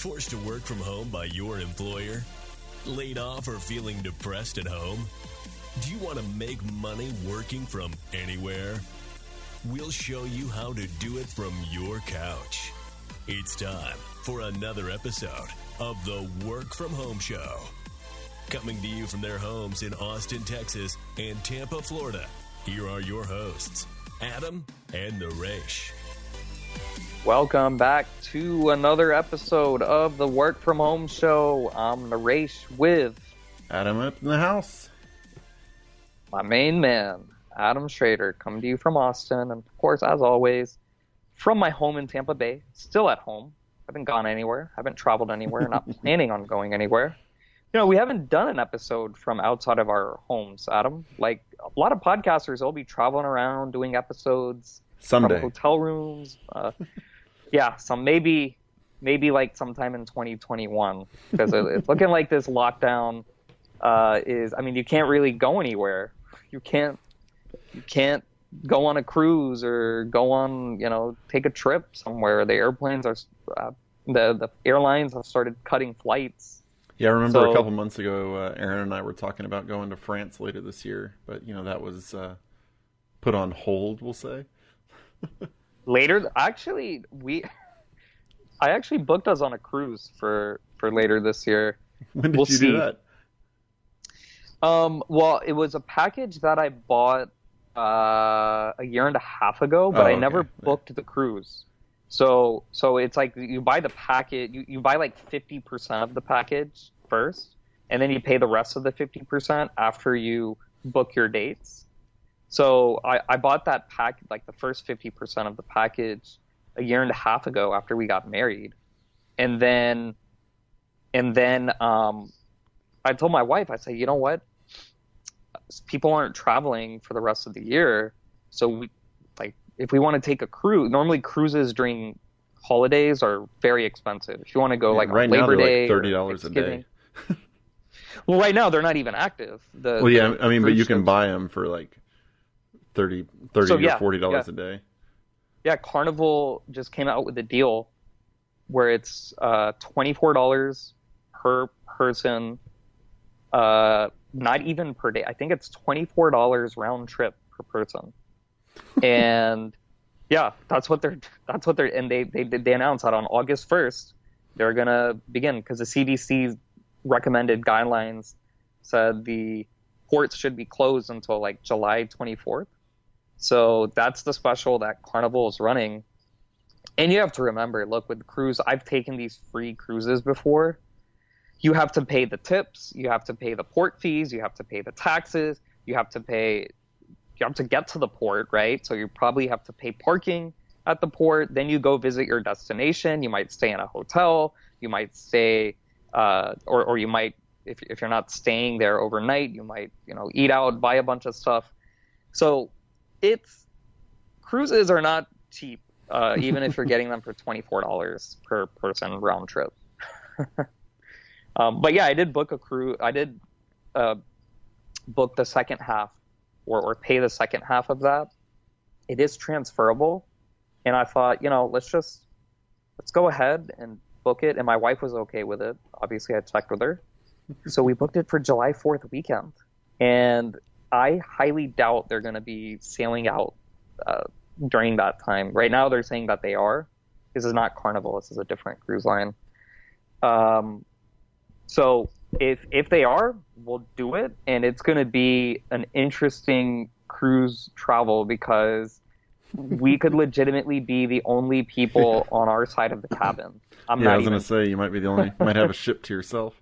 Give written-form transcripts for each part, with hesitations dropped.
Forced to work from home by your employer? Laid off or feeling depressed at home? Do you want to make money working from anywhere? We'll show you how to do it from your couch. It's time for another episode of the Work From Home Show. Coming to you from their homes in Austin, Texas and Tampa, Florida, here are your hosts, Adam and Naresh. Welcome back to another episode of the Work From Home Show. I'm Naresh with Adam up in the house. My main man, Adam Schrader, coming to you from Austin. And of course, as always, from my home in Tampa Bay, still at home. Haven't gone anywhere, haven't traveled anywhere, not planning on going anywhere. You know, we haven't done an episode from outside of our homes, Adam. Like a lot of podcasters, they'll be traveling around doing episodes Someday. from hotel rooms. Yeah, maybe like sometime in 2021, because it's looking like this lockdown is. I mean, you can't really go anywhere. You can't go on a cruise or go on, take a trip somewhere. The airplanes are the airlines have started cutting flights. Yeah, I remember a couple months ago, Aaron and I were talking about going to France later this year, but that was put on hold, we'll say. Later, actually, I actually booked us on a cruise for later this year. When did you do that? Well, it was a package that I bought a year and a half ago, but I never booked the cruise. So it's like you buy the package, you buy like 50% of the package first, and then you pay the rest of the 50% after you book your dates. So I bought that pack, like the first 50% of the package, a year and a half ago after we got married, and then I told my wife, I said, you know what, people aren't traveling for the rest of the year, so if we want to take a cruise, normally cruises during holidays are very expensive. If you want to go right on now Labor they're Day, like $30 a day. Well, right now they're not even active. But you can buy them for like $30 or $40 a day. Yeah, Carnival just came out with a deal where it's $24 per person, not even per day. I think it's $24 round trip per person. And yeah, that's what they're and they announced that on August 1st they're gonna begin, because the CDC recommended guidelines said the ports should be closed until like July 24th. So that's the special that Carnival is running. And you have to remember, look, with the cruise, I've taken these free cruises before. You have to pay the tips, you have to pay the port fees, you have to pay the taxes, you have to get to the port, right? So you probably have to pay parking at the port. Then you go visit your destination. You might stay in a hotel. You might stay, or you might, if you're not staying there overnight, you might, eat out, buy a bunch of stuff. So cruises are not cheap, even if you're getting them for $24 per person round trip. But yeah, I did book a cruise. I did book the second half, or pay the second half of that. It is transferable, and I thought, let's go ahead and book it. And my wife was okay with it. Obviously, I checked with her, so we booked it for July 4th weekend, and I highly doubt they're going to be sailing out during that time. Right now, they're saying that they are. This is not Carnival. This is a different cruise line. So if they are, we'll do it. And it's going to be an interesting cruise travel, because we could legitimately be the only people on our side of the cabin. I was going to say, you might be the only, you might have a ship to yourself.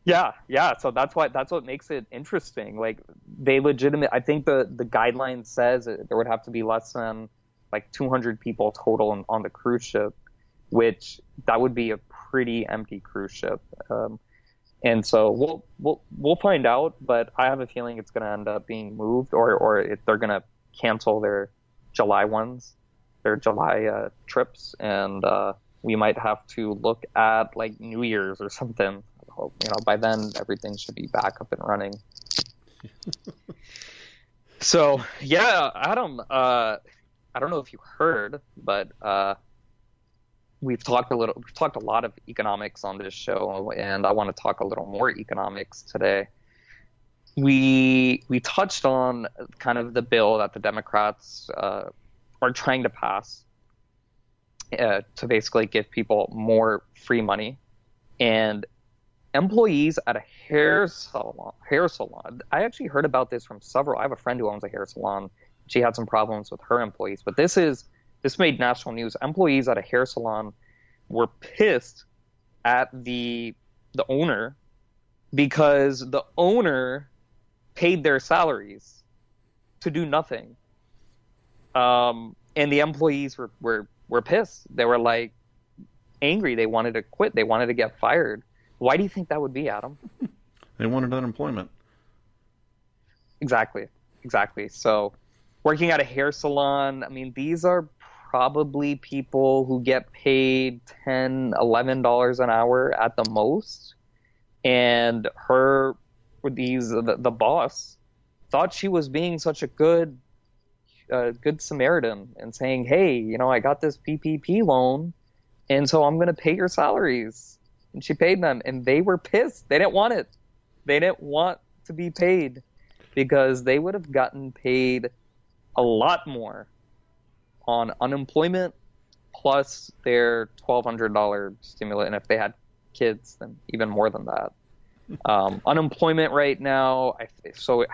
Yeah. So that's what makes it interesting. Like I think the guideline says there would have to be less than like 200 people total on the cruise ship, which that would be a pretty empty cruise ship. And so we'll find out, but I have a feeling it's going to end up being moved, or they're going to cancel their July trips, and we might have to look at like New Year's or something. By then everything should be back up and running. So yeah, Adam, I don't know if you heard, but we've talked a lot of economics on this show, and I want to talk a little more economics today. We touched on kind of the bill that the Democrats are trying to pass to basically give people more free money, and employees at a hair salon. I actually heard about this from several. I have a friend who owns a hair salon. She had some problems with her employees, but this made national news. Employees at a hair salon were pissed at the owner because the owner paid their salaries to do nothing. And the employees were pissed. They were like angry. They wanted to quit. They wanted to get fired. Why do you think that would be, Adam? They wanted unemployment. Exactly. So working at a hair salon, I mean, these are probably people who get paid $10, $11 an hour at the most. And the boss thought she was being such a good Samaritan and saying, hey, I got this PPP loan, and so I'm going to pay your salaries. And she paid them, and they were pissed. They didn't want it. They didn't want to be paid because they would have gotten paid a lot more on unemployment plus their $1,200 stimulus. And if they had kids, then even more than that. Unemployment right now, I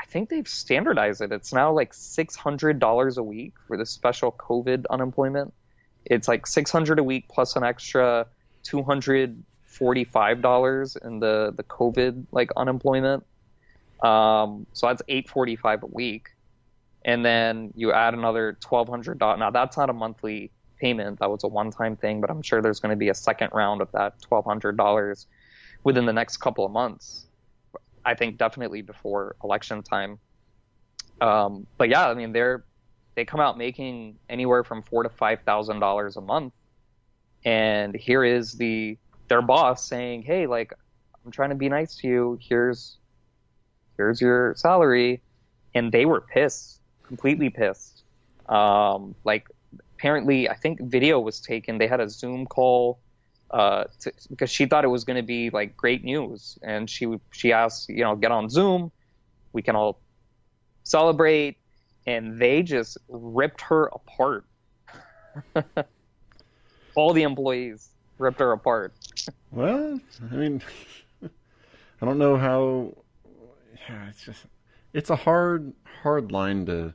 think they've standardized it. It's now like $600 a week for the special COVID unemployment. It's like $600 a week plus an extra $245 in the COVID unemployment. So that's $845 a week. And then you add another $1,200. Now that's not a monthly payment. That was a one-time thing, but I'm sure there's going to be a second round of that $1,200 within the next couple of months. I think definitely before election time. But yeah, I mean, they come out making anywhere from $4,000 to $5,000 a month. And here is their boss saying, hey, I'm trying to be nice to you. Here's your salary. And they were pissed, completely pissed. Apparently, I think video was taken. They had a Zoom call because she thought it was going to be great news. And she asked, get on Zoom. We can all celebrate. And they just ripped her apart. All the employees ripped her apart. Well, I mean, I don't know how. Yeah, it's a hard line to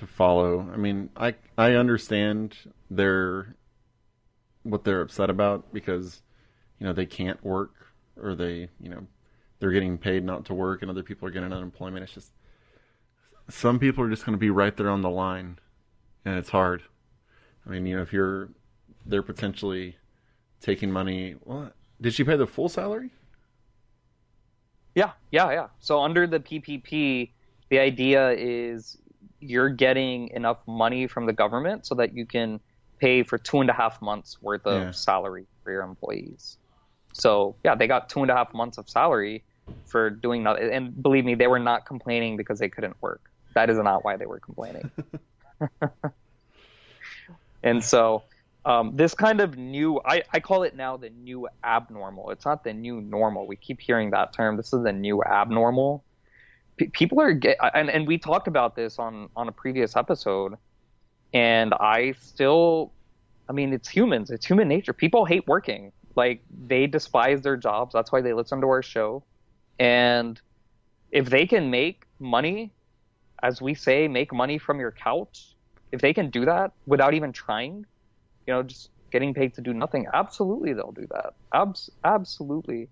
follow. I mean, I understand what they're upset about because they can't work, or they're getting paid not to work, and other people are getting unemployment. It's just some people are just going to be right there on the line, and it's hard. I mean, if they're potentially taking money. What did she pay the full salary? Yeah. So under the PPP, the idea is you're getting enough money from the government so that you can pay for 2.5 months worth of salary for your employees. So yeah, they got 2.5 months of salary for doing nothing. And believe me, they were not complaining because they couldn't work. That is not why they were complaining. And so this kind of new, I call it now the new abnormal. It's not the new normal. We keep hearing that term. This is the new abnormal. People are, and we talked about this on a previous episode, and it's humans. It's human nature. People hate working. They despise their jobs. That's why they listen to our show. And if they can make money, as we say, make money from your couch, if they can do that without even trying, just getting paid to do nothing, absolutely they'll do that. Absolutely.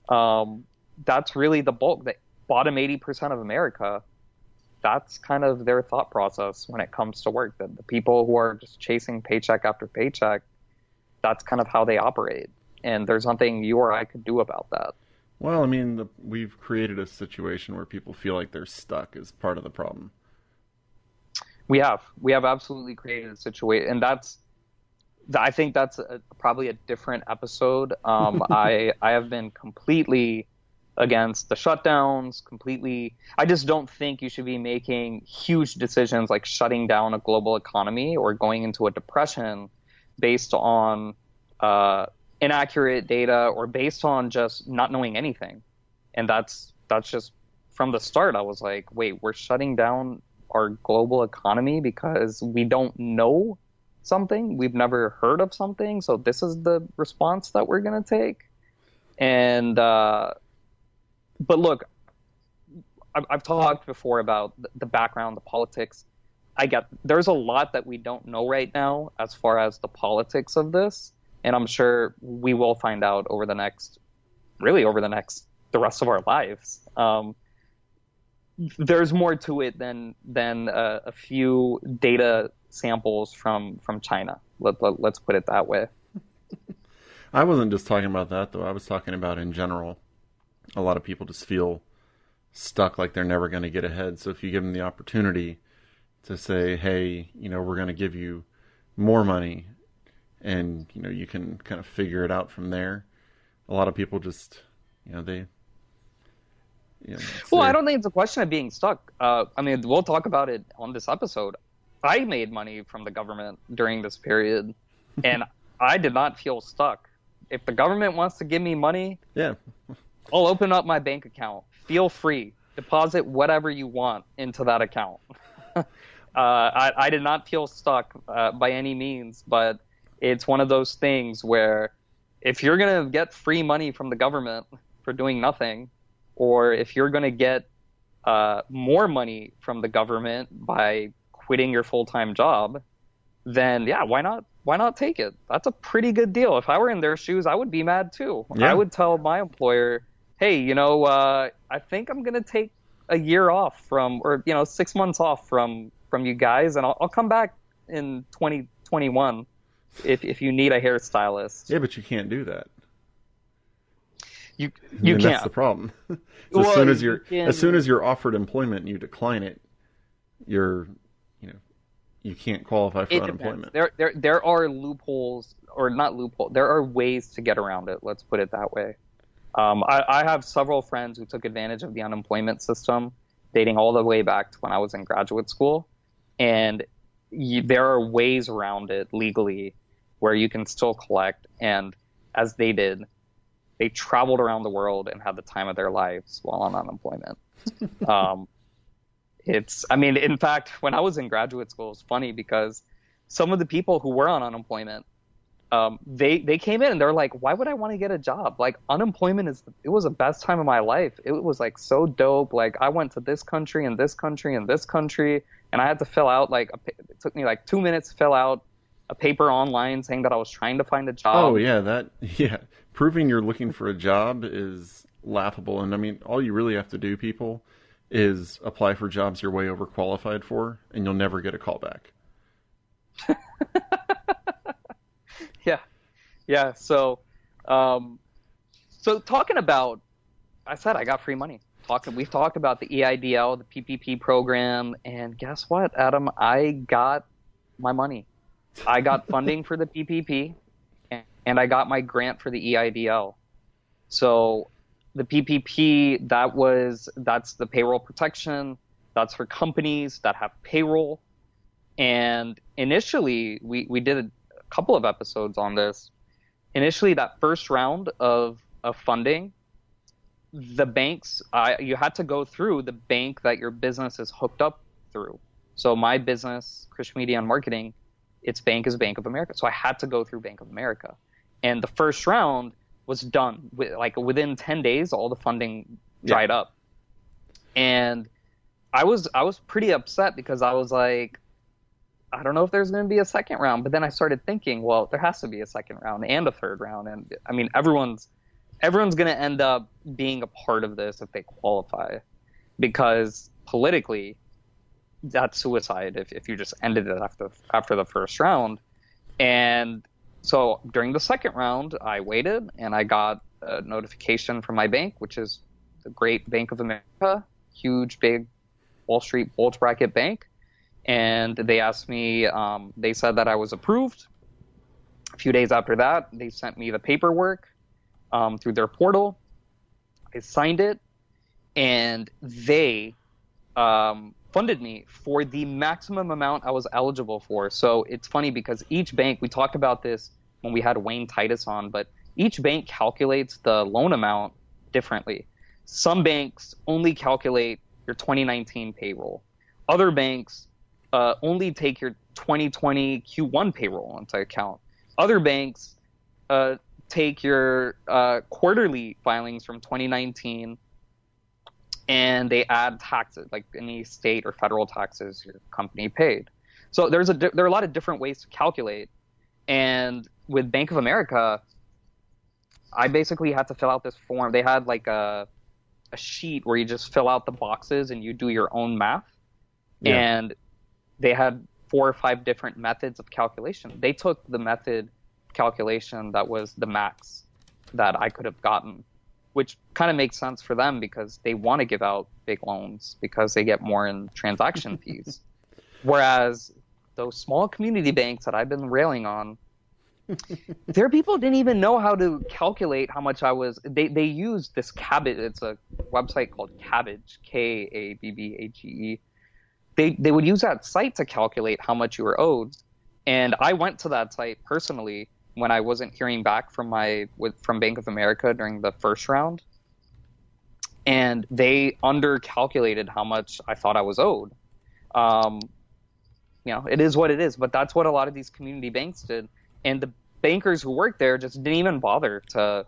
That's really the bulk. The bottom 80% of America, that's kind of their thought process when it comes to work. The people who are just chasing paycheck after paycheck, that's kind of how they operate. And there's nothing you or I could do about that. Well, I mean, we've created a situation where people feel like they're stuck as part of the problem. We have absolutely created a situation, and I think that's probably a different episode. I have been completely against the shutdowns, I just don't think you should be making huge decisions like shutting down a global economy or going into a depression based on inaccurate data or based on just not knowing anything. And that's just from the start. I was like, wait, we're shutting down our global economy because we don't know something, we've never heard of something, so this is the response that we're going to take. And but look, I've talked before about the background, the politics. I get there's a lot that we don't know right now as far as the politics of this, and I'm sure we will find out over the rest of our lives. There's more to it than a few data samples from China. Let's put it that way. I wasn't just talking about that, though. I was talking about in general. A lot of people just feel stuck, like they're never going to get ahead. So if you give them the opportunity to say, hey, we're going to give you more money and, you can kind of figure it out from there. A lot of people just, they... Well, I don't think it's a question of being stuck. We'll talk about it on this episode. I made money from the government during this period, and I did not feel stuck. If the government wants to give me money, yeah, I'll open up my bank account. Feel free. Deposit whatever you want into that account. I did not feel stuck by any means, but it's one of those things where if you're going to get free money from the government for doing nothing, or if you're going to get more money from the government by quitting your full-time job, then yeah, why not take it? That's a pretty good deal. If I were in their shoes, I would be mad too. Yeah. I would tell my employer, hey, I think I'm going to take a year off or 6 months off from you guys, and I'll come back in 2021 if you need a hairstylist. Yeah, but you can't do that. You can't. That's the problem. So as soon as you're offered employment and you decline it, you can't qualify for unemployment. There are loopholes, or not loopholes. There are ways to get around it. Let's put it that way. I have several friends who took advantage of the unemployment system, dating all the way back to when I was in graduate school, and there are ways around it legally where you can still collect. And as they did, they traveled around the world and had the time of their lives while on unemployment. In fact, when I was in graduate school, it was funny because some of the people who were on unemployment, they came in and they're like, why would I want to get a job? Like, unemployment it was the best time of my life. It was like so dope. Like, I went to this country and this country and this country, and I had to fill out it took me like 2 minutes to fill out a paper online saying that I was trying to find a job. Oh yeah, proving you're looking for a job is laughable. And all you really have to do, people, is apply for jobs you're way overqualified for, and you'll never get a call back. Yeah. So talking about, I said I got free money. We've talked about the EIDL, the PPP program, and guess what, Adam? I got my money. I got funding for the PPP, and I got my grant for the EIDL. So the PPP, that's the payroll protection. That's for companies that have payroll. And initially, we did a couple of episodes on this. Initially, that first round of funding, the banks, you had to go through the bank that your business is hooked up through. So my business, Christian Media and Marketing, its bank is Bank of America. So I had to go through Bank of America. And the first round was done. Within 10 days, all the funding dried up. And I was pretty upset because I was like, I don't know if there's going to be a second round. But then I started thinking, well, there has to be a second round and a third round. And everyone's going to end up being a part of this if they qualify, because politically, that's suicide if you just ended it after the first round. And so during the second round, I waited and I got a notification from my bank, which is the great Bank of America, huge, big Wall Street bulge bracket bank. And they asked me, they said that I was approved. A few days after that, they sent me the paperwork through their portal. I signed it, and they funded me for the maximum amount I was eligible for. So it's funny because each bank, we talked about this when we had Wayne Titus on, but each bank calculates the loan amount differently. Some banks only calculate your 2019 payroll. Other banks only take your 2020 Q1 payroll into account. Other banks take your quarterly filings from 2019 and they add taxes, like any state or federal taxes your company paid. So there are a lot of different ways to calculate. And with Bank of America, I basically had to fill out this form. They had like a sheet where you just fill out the boxes and you do your own math. Yeah. And they had 4 or 5 different methods of calculation. They took the method calculation that was the max that I could have gotten, which kind of makes sense for them because they want to give out big loans because they get more in transaction fees. Whereas those small community banks that I've been railing on, their people didn't even know how to calculate how much I was. They used this Kabbage. It's a website called Kabbage, Kabbage. They would use that site to calculate how much you were owed. And I went to that site personally when I wasn't hearing back from Bank of America during the first round. And they undercalculated how much I thought I was owed. It is what it is, but that's what a lot of these community banks did. And the bankers who worked there just didn't even bother to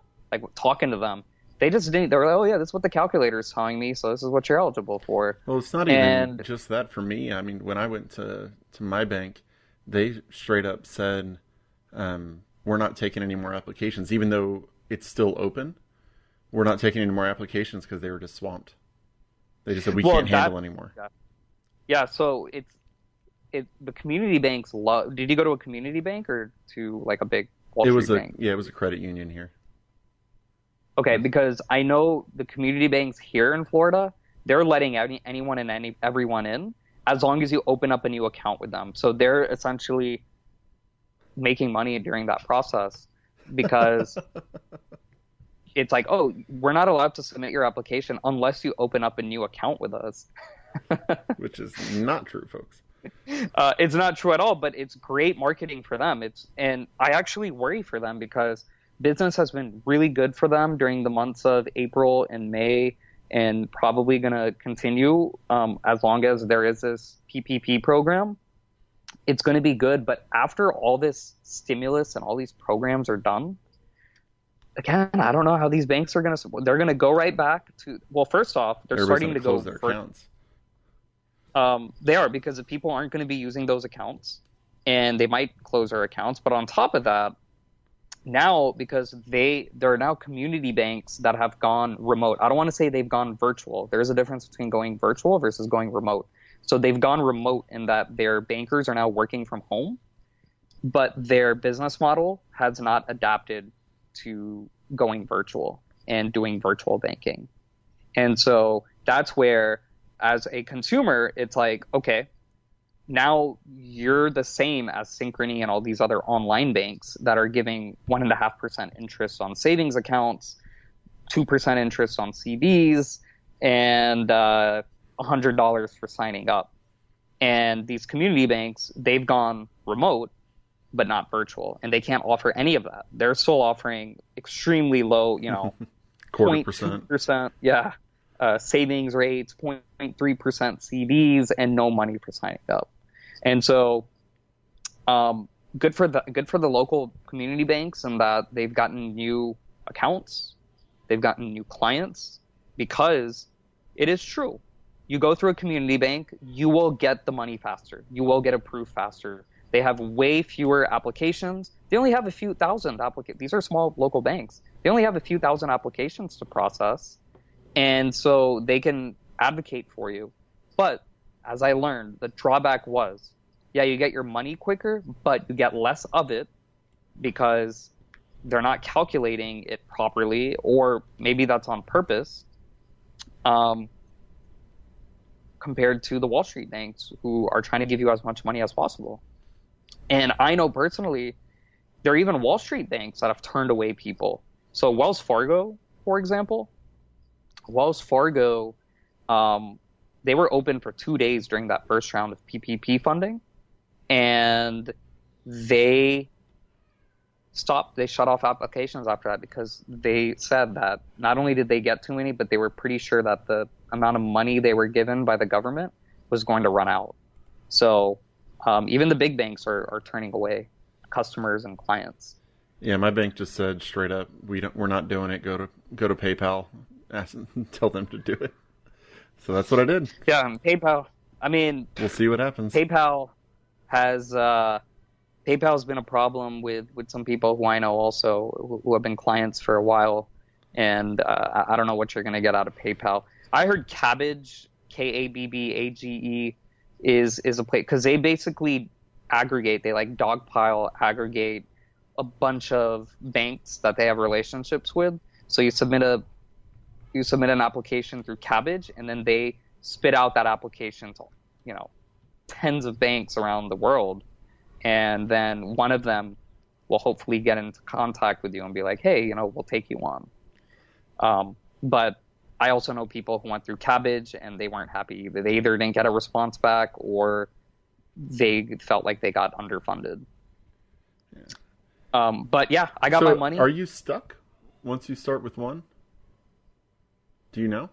talking to them. They just didn't. They were like, "Oh yeah, this is what the calculator is telling me, so this is what you're eligible for." Well, it's not even just that for me. I mean, when I went to my bank, they straight up said, "We're not taking any more applications, even though it's still open. We're not taking any more applications because they were just swamped." They just said we can't handle anymore. Yeah, so the community banks love. Did you go to a community bank or to like a big Wall Street bank? It was a credit union here. Okay, because I know the community banks here in Florida, they're letting anyone and everyone in as long as you open up a new account with them. So they're essentially making money during that process because it's like, oh, we're not allowed to submit your application unless you open up a new account with us. Which is not true, folks. It's not true at all, but it's great marketing for them. And I actually worry for them because business has been really good for them during the months of April and May, and probably going to continue as long as there is this PPP program. It's going to be good, but after all this stimulus and all these programs are done, again, I don't know how these banks are going to support. They're going to go right back to, well, first off, they're starting to close their accounts. They are, because the people aren't going to be using those accounts, and they might close their accounts. But on top of that, now, because there are now community banks that have gone remote. I don't want to say they've gone virtual. There's a difference between going virtual versus going remote. So they've gone remote in that their bankers are now working from home, but their business model has not adapted to going virtual and doing virtual banking. And so that's where, as a consumer, it's like, okay, now you're the same as Synchrony and all these other online banks that are giving 1.5% interest on savings accounts, 2% interest on CDs, and $100 for signing up. And these community banks, they've gone remote, but not virtual, and they can't offer any of that. They're still offering extremely low, 0.25%. Yeah. Savings rates, 0.3% CDs, and no money for signing up. And so, good for the local community banks, in that they've gotten new accounts, they've gotten new clients, because it is true. You go through a community bank, you will get the money faster. You will get approved faster. They have way fewer applications. They only have a few thousand applications. These are small local banks. They only have a few thousand applications to process. And so they can advocate for you. But as I learned, the drawback was, yeah, you get your money quicker, but you get less of it because they're not calculating it properly, or maybe that's on purpose, compared to the Wall Street banks, who are trying to give you as much money as possible. And I know personally, there are even Wall Street banks that have turned away people. So Wells Fargo, for example, Wells Fargo they were open for 2 days during that first round of PPP funding, and they shut off applications after that because they said that not only did they get too many, but they were pretty sure that the amount of money they were given by the government was going to run out. So even the big banks are turning away customers and clients. Yeah, my bank just said straight up, we're not doing it. Go to PayPal, tell them to do it. So that's what I did. Yeah, and PayPal. I mean, we'll see what happens. PayPal's been a problem with some people who I know also who have been clients for a while, and I don't know what you're going to get out of PayPal. I heard Kabbage, Kabbage, is a place because they basically aggregate, they like dogpile aggregate a bunch of banks that they have relationships with. So you submit an application through Kabbage, and then they spit out that application to, tens of banks around the world. And then one of them will hopefully get into contact with you and be like, hey, we'll take you on. But I also know people who went through Kabbage and they weren't happy either. They either didn't get a response back or they felt like they got underfunded. Yeah. But yeah, I got my money. Are you stuck once you start with one? Do you know?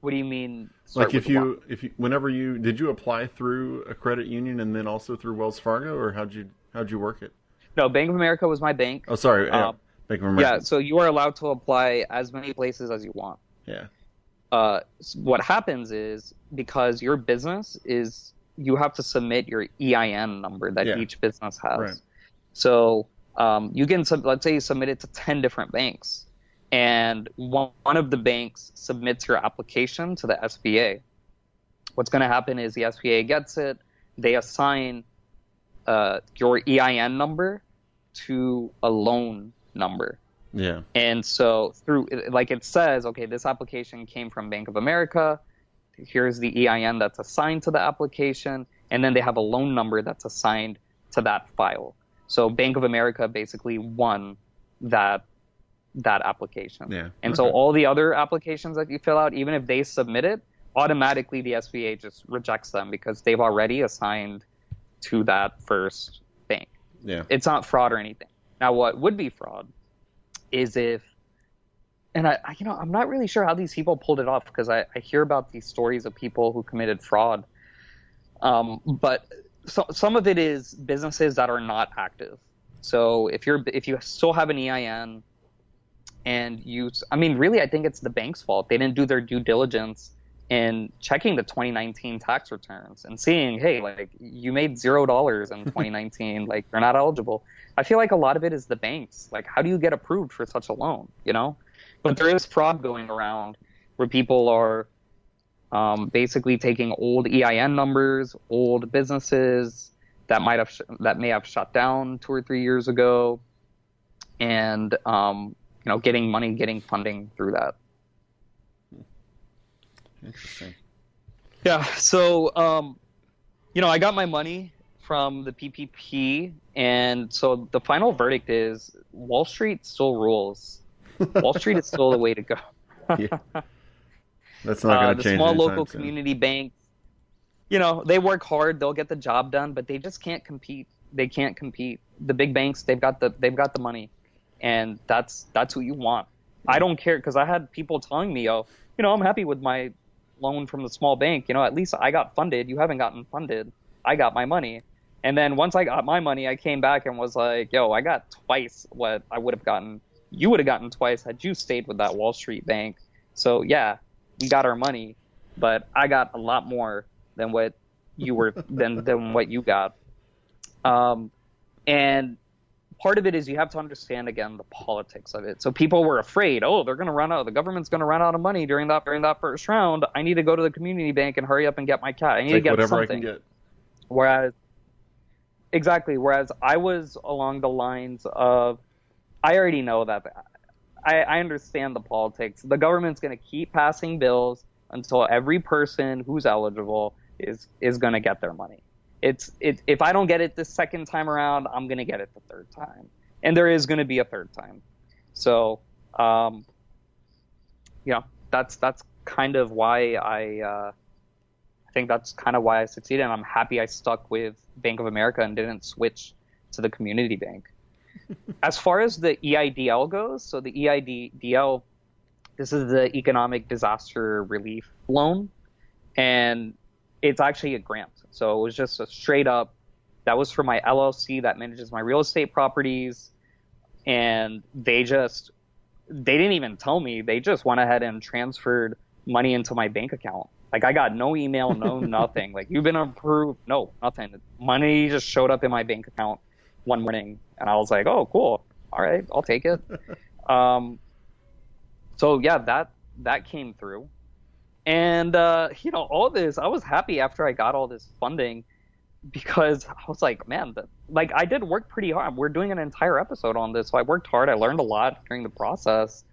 What do you mean? Like did you apply through a credit union and then also through Wells Fargo, or how'd you work it? No, Bank of America was my bank. Oh, sorry. Bank of America. Yeah, so you are allowed to apply as many places as you want. Yeah. What happens is, because your business is, you have to submit your EIN number that each business has. Right. So you can, let's say you submit it to 10 different banks, and one of the banks submits your application to the SBA. What's going to happen is the SBA gets it, they assign your EIN number to a loan number. Yeah. And so through, like it says, okay, this application came from Bank of America. Here's the EIN that's assigned to the application. And then they have a loan number that's assigned to that file. So Bank of America basically won that application. Yeah. And so all the other applications that you fill out, even if they submit it, automatically the SBA just rejects them because they've already assigned to that first bank. Yeah. It's not fraud or anything. Now, what would be fraud is if, and I'm not really sure how these people pulled it off, because I hear about these stories of people who committed fraud. But some of it is businesses that are not active. So if you still have an EIN and really, I think it's the bank's fault. They didn't do their due diligence in checking the 2019 tax returns and seeing, hey, like, you made $0 in 2019, like, you're not eligible. I feel like a lot of it is the banks. Like, how do you get approved for such a loan, But there is fraud going around where people are basically taking old EIN numbers, old businesses that may have shut down 2 or 3 years ago, and getting funding through that. Interesting. Yeah. So I got my money from the PPP, and so the final verdict is Wall Street still rules. Wall Street is still the way to go. Yeah. That's not going to change. The small local community banks, they work hard, they'll get the job done, but they just can't compete. They can't compete. The big banks, they've got the money, and that's who you want. I don't care, because I had people telling me, I'm happy with my loan from the small bank. At least I got funded. You haven't gotten funded. I got my money. And then once I got my money, I came back and was like, I got twice what I would have gotten. You would have gotten twice had you stayed with that Wall Street bank. So yeah, we got our money, but I got a lot more than what you were than what you got. And part of it is you have to understand, again, the politics of it. So people were afraid, they're going to run out. The government's going to run out of money during that first round. I need to go to the community bank and hurry up and get my cash. I need to get whatever something. I can get. Whereas I was along the lines of, I already know that. I understand the politics. The government's going to keep passing bills until every person who's eligible is going to get their money. If I don't get it this second time around, I'm going to get it the third time. And there is going to be a third time. So, that's kind of why I think that's kind of why I succeeded. And I'm happy I stuck with Bank of America and didn't switch to the community bank. As far as the EIDL goes, so the EIDL, this is the Economic Disaster Relief Loan, and it's actually a grant. So it was just a straight up, that was for my LLC that manages my real estate properties, and they didn't even tell me. They just went ahead and transferred money into my bank account. Like, I got no email, no nothing. Like, you've been approved. No, nothing. Money just showed up in my bank account one morning, and I was like, oh, cool. All right, I'll take it. So yeah, that came through. And, all this, I was happy after I got all this funding, because I was like, man, I did work pretty hard. We're doing an entire episode on this, so I worked hard. I learned a lot during the process.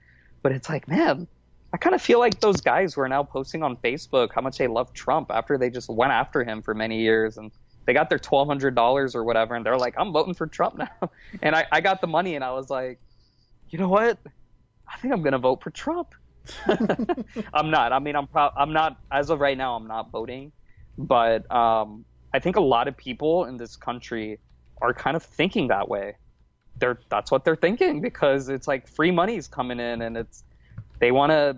But it's like, man, I kind of feel like those guys who are now posting on Facebook how much they love Trump after they just went after him for many years, and they got their $1,200 or whatever, and they're like, I'm voting for Trump now. And I got the money, and I was like, you know what? I think I'm going to vote for Trump. I'm not. I mean, I'm not, as of right now, I'm not voting. But I think a lot of people in this country are kind of thinking that way. That's what they're thinking, because it's like free money's coming in, and they want to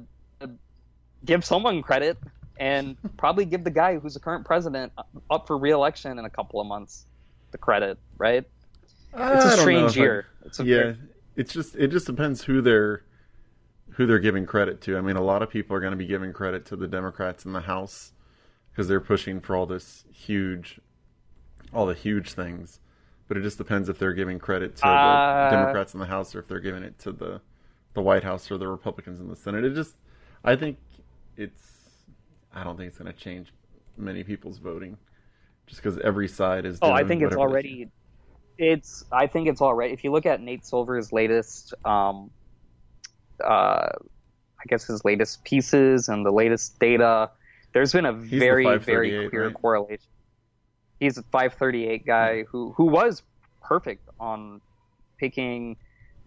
give someone credit, and probably give the guy who's the current president up for re-election in a couple of months the credit, right? It's a strange year. It just depends who they're giving credit to. I mean, a lot of people are going to be giving credit to the Democrats in the House because they're pushing for all the huge things. But it just depends if they're giving credit to the Democrats in the House, or if they're giving it to the White House or the Republicans in the Senate. I don't think it's going to change many people's voting, just because every side is doing I think it's already. I think it's all right. If you look at Nate Silver's latest, I guess his latest pieces and the latest data, there's been a very, very clear correlation. He's a 538 guy who was perfect on picking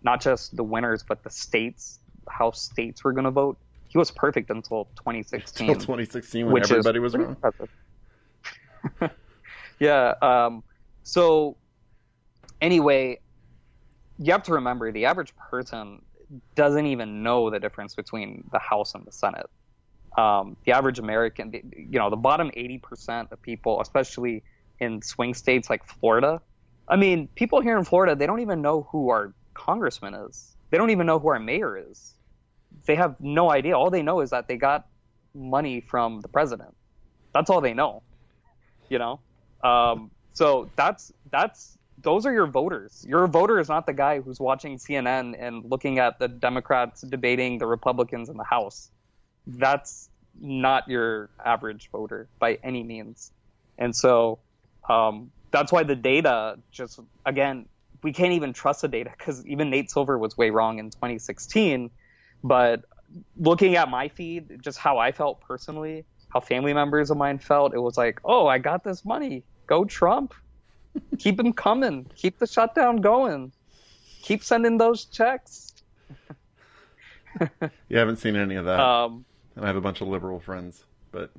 not just the winners, but the states, how states were going to vote. He was perfect until 2016. Until 2016, when everybody was wrong. Yeah. So anyway, you have to remember, the average person doesn't even know the difference between the House and the Senate. The average American, the bottom 80% of people, especially in swing states like Florida. I mean, people here in Florida, they don't even know who our congressman is. They don't even know who our mayor is. They have no idea. All they know is that they got money from the president. That's all they know. So those are your voters. Your voter is not the guy who's watching CNN and looking at the Democrats debating the Republicans in the House. That's not your average voter by any means. And so that's why the data just, again, we can't even trust the data, because even Nate Silver was way wrong in 2016. But looking at my feed, just how I felt personally, how family members of mine felt, it was like, oh, I got this money. Go Trump. Keep him coming. Keep the shutdown going. Keep sending those checks. You haven't seen any of that. And I have a bunch of liberal friends, but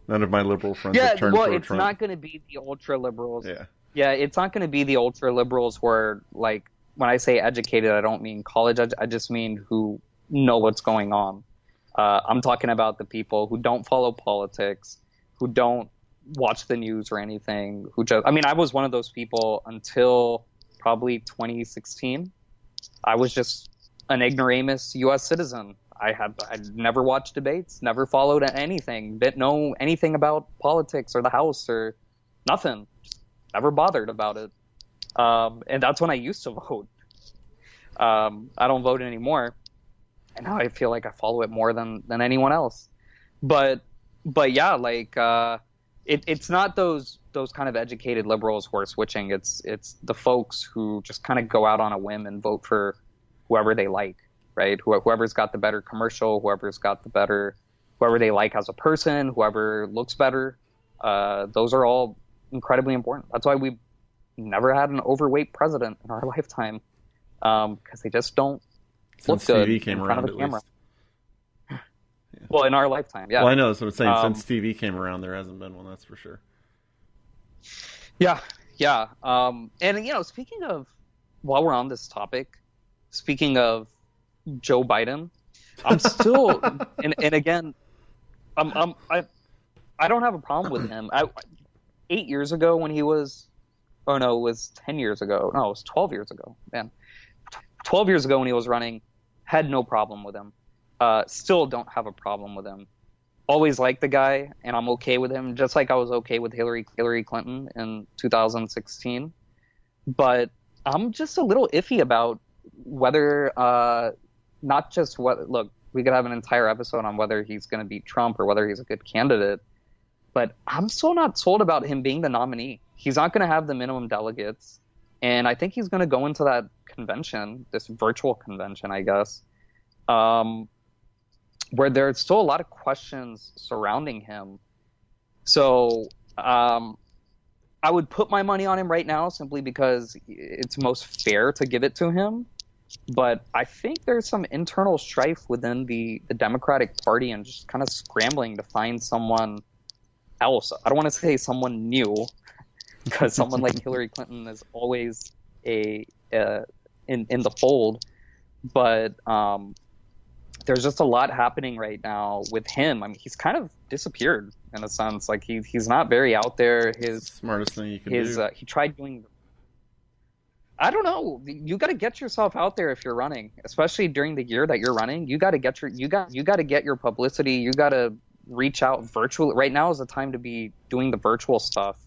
none of my liberal friends have turned pro-Trump. It's not going to be the ultra-liberals. Yeah, it's not going to be the ultra-liberals who are, like, when I say educated, I don't mean college. I just mean who know what's going on. I'm talking about the people who don't follow politics, who don't watch the news or anything, I was one of those people until probably 2016. I was just an ignoramus U.S. citizen. I'd never watched debates, never followed anything, didn't know anything about politics or the House or nothing. Just never bothered about it. And that's when I used to vote. I don't vote anymore. And now I feel like I follow it more than anyone else. But yeah, like, it's not those kind of educated liberals who are switching. It's the folks who just kind of go out on a whim and vote for whoever they like, right? Whoever's got the better commercial, whoever they like as a person, whoever looks better. Those are all incredibly important. That's why we've never had an overweight president in our lifetime, because they just don't look good in front of the camera. Well, in our lifetime, yeah. Well, I know that's what I'm saying. Since TV came around, there hasn't been one. That's for sure. Yeah, yeah. And speaking of, while we're on this topic, speaking of Joe Biden, I'm still, and again, I don't have a problem with him. 8 years ago when he was, oh no, it was 10 years ago. No, it was 12 years ago. Man, 12 years ago when he was running, had no problem with him. Still don't have a problem with him. Always liked the guy, and I'm okay with him, just like I was okay with Hillary Clinton in 2016. But I'm just a little iffy about whether, not just what, look, we could have an entire episode on whether he's going to beat Trump or whether he's a good candidate. But I'm still not sold about him being the nominee. He's not going to have the minimum delegates. And I think he's going to go into that convention, this virtual convention, I guess, where there's still a lot of questions surrounding him. So I would put my money on him right now simply because it's most fair to give it to him. But I think there's some internal strife within the Democratic Party and just kind of scrambling to find someone else. I don't want to say someone new, because someone like Hillary Clinton is always in the fold. But there's just a lot happening right now with him. I mean, he's kind of disappeared in a sense. Like he's not very out there. His smartest thing you can do. He tried doing. I don't know. You got to get yourself out there if you're running, especially during the year that you're running. You got to get your publicity. You got to reach out virtually. Right now is the time to be doing the virtual stuff.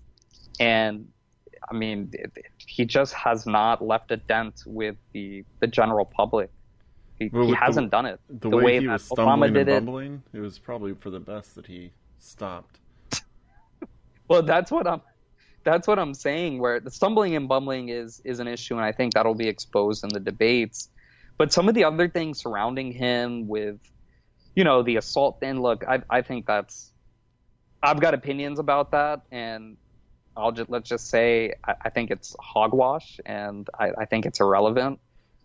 And I mean, he just has not left a dent with the general public. He hasn't done it. The way he was stumbling and bumbling, it was probably for the best that he stopped. Well, that's what I'm saying, where the stumbling and bumbling is an issue, and I think that'll be exposed in the debates. But some of the other things surrounding him with, the assault thing, look, I think I've got opinions about that, and let's just say I think it's hogwash, and I think it's irrelevant.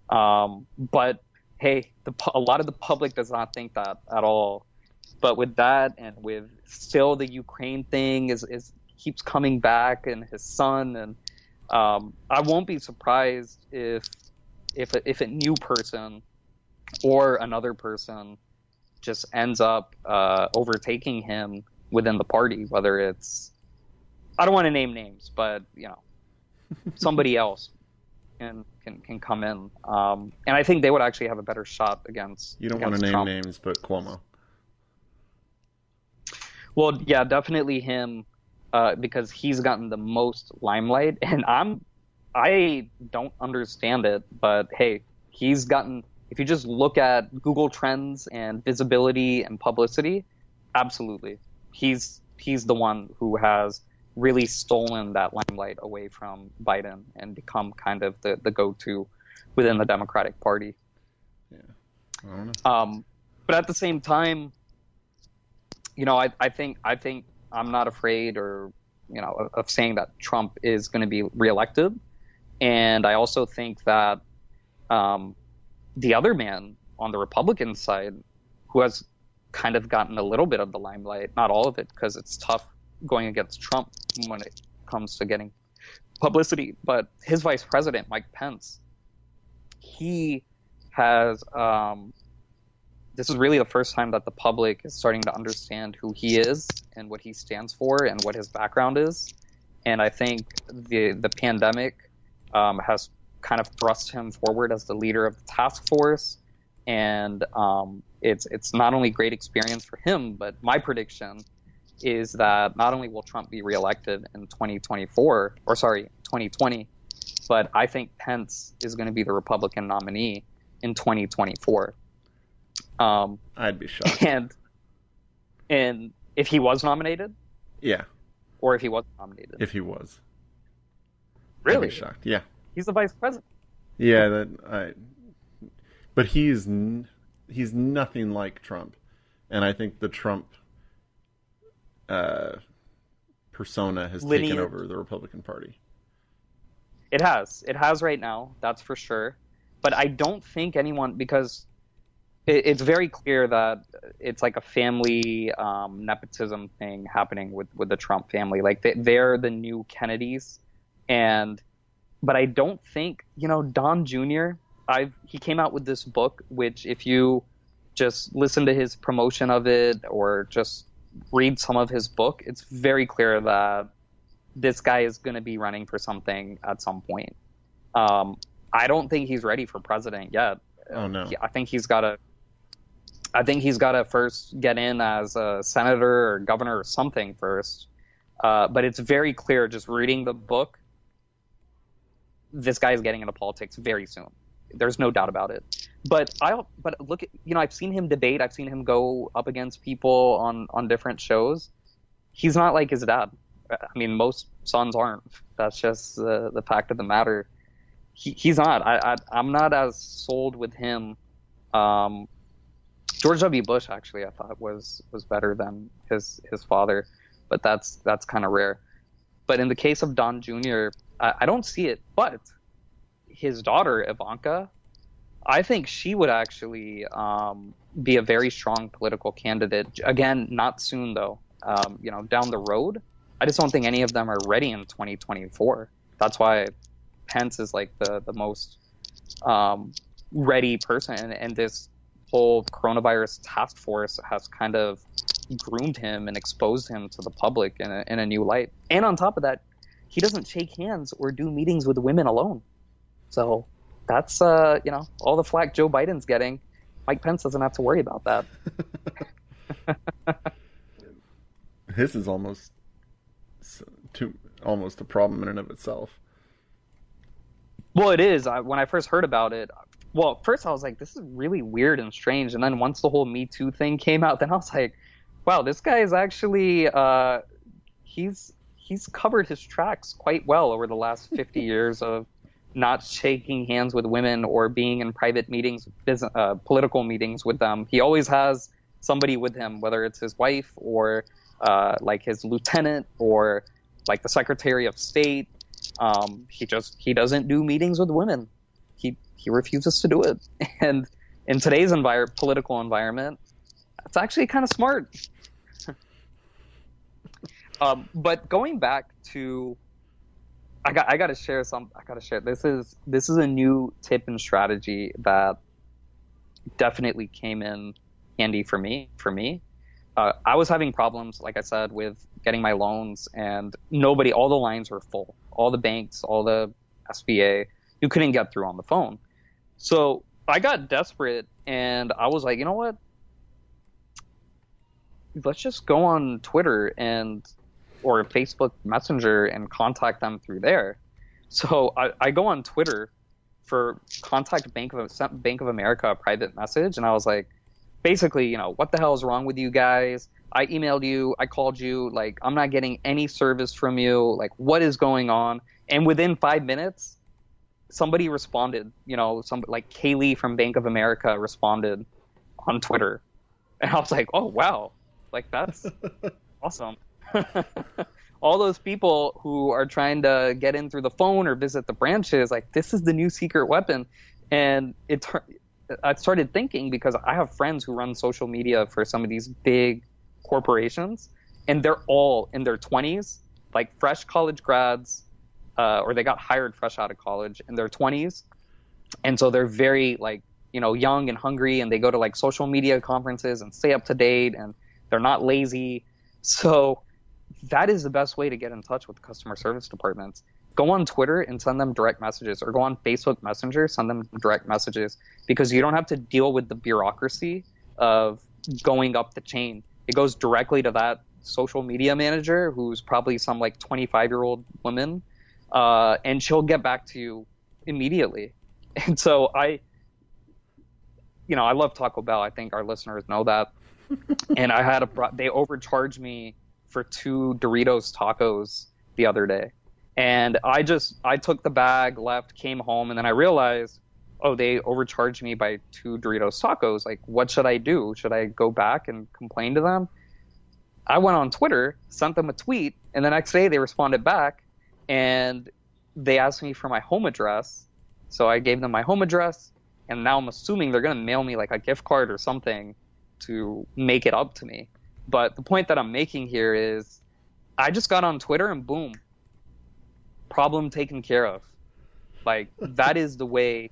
But hey, a lot of the public does not think that at all. But with that, and with still the Ukraine thing is keeps coming back, and his son, and I won't be surprised if a new person or another person just ends up overtaking him within the party, whether it's, I don't want to name names, but somebody else can come in, and I think they would actually have a better shot against. You don't want to name Trump. Names, but Cuomo. Well, yeah, definitely him, because he's gotten the most limelight, and I don't understand it, but hey, he's gotten. If you just look at Google Trends and visibility and publicity, absolutely, he's the one who has really stolen that limelight away from Biden and become kind of the go-to within the Democratic Party. Yeah, I don't know. But at the same time, I think I'm not afraid of saying that Trump is going to be reelected, and I also think that the other man on the Republican side, who has kind of gotten a little bit of the limelight, not all of it, because it's tough going against Trump when it comes to getting publicity, but his vice president, Mike Pence, he has, this is really the first time that the public is starting to understand who he is and what he stands for and what his background is. And I think the pandemic has kind of thrust him forward as the leader of the task force. And it's not only great experience for him, but my prediction is that not only will Trump be reelected in 2020, but I think Pence is going to be the Republican nominee in 2024. I'd be shocked. And if he was nominated? Yeah. Or if he wasn't nominated? If he was. Really? I'd be shocked, yeah. He's the vice president. Yeah, but he's nothing like Trump. And I think the Trump persona has taken over the Republican Party. It has right now, that's for sure. But I don't think anyone, because it's very clear that it's like a family nepotism thing happening with the Trump family. Like they're the new Kennedys, but I don't think, Don Jr. He came out with this book, which if you just listen to his promotion of it or just read some of his book, it's very clear that this guy is going to be running for something at some point. I don't think he's ready for president yet. Oh no. I think he's got to first get in as a senator or governor or something first. But it's very clear just reading the book, this guy is getting into politics very soon. There's no doubt about it. But look at, I've seen him debate. I've seen him go up against people on different shows. He's not like his dad. I mean, most sons aren't. That's just the fact of the matter. He's not. I'm not as sold with him. George W. Bush, actually, I thought was better than his father, but that's kind of rare. But in the case of Don Jr., I don't see it. But his daughter, Ivanka, I think she would actually be a very strong political candidate. Again, not soon, though. Down the road. I just don't think any of them are ready in 2024. That's why Pence is like the most ready person. And this whole coronavirus task force has kind of groomed him and exposed him to the public in a new light. And on top of that, he doesn't shake hands or do meetings with women alone. So that's, all the flack Joe Biden's getting. Mike Pence doesn't have to worry about that. His is almost a problem in and of itself. Well, it is. When I first heard about it, first I was like, this is really weird and strange. And then once the whole Me Too thing came out, then I was like, wow, this guy is actually, he's covered his tracks quite well over the last 50 years of not shaking hands with women or being in private meetings, political meetings with them. He always has somebody with him, whether it's his wife or like his lieutenant or like the Secretary of State. He doesn't do meetings with women. He refuses to do it. And in today's political environment, it's actually kind of smart. But going back to, I got to share this is a new tip and strategy that definitely came in handy for me. I was having problems, like I said, with getting my loans, and all the lines were full. All the banks, all the SBA, you couldn't get through on the phone. So I got desperate, and I was like, you know what? Let's just go on Twitter or Facebook Messenger and contact them through there. So I go on Twitter for contact Bank of America a private message, and I was like, basically, what the hell is wrong with you guys? I emailed you, I called you, like, I'm not getting any service from you, like, what is going on? And within 5 minutes, somebody responded, like Kaylee from Bank of America responded on Twitter. And I was like, oh, wow, like, that's awesome. All those people who are trying to get in through the phone or visit the branches, like, this is the new secret weapon. And I started thinking, because I have friends who run social media for some of these big corporations, and they're all in their 20s, like fresh college grads, or they got hired fresh out of college in their 20s. And so they're very young and hungry, and they go to like social media conferences and stay up to date, and they're not lazy. So that is the best way to get in touch with customer service departments. Go on Twitter and send them direct messages, or go on Facebook Messenger, send them direct messages, because you don't have to deal with the bureaucracy of going up the chain. It goes directly to that social media manager, who's probably some like 25-year-old woman, and she'll get back to you immediately. And so I love Taco Bell. I think our listeners know that. And they overcharged me for 2 Doritos tacos the other day. And I took the bag, left, came home, and then I realized, oh, they overcharged me by 2 Doritos tacos. Like, what should I do? Should I go back and complain to them? I went on Twitter, sent them a tweet, and the next day they responded back, and they asked me for my home address. So I gave them my home address, and now I'm assuming they're going to mail me like a gift card or something to make it up to me. But the point that I'm making here is I just got on Twitter and boom, problem taken care of. Like, that is the way.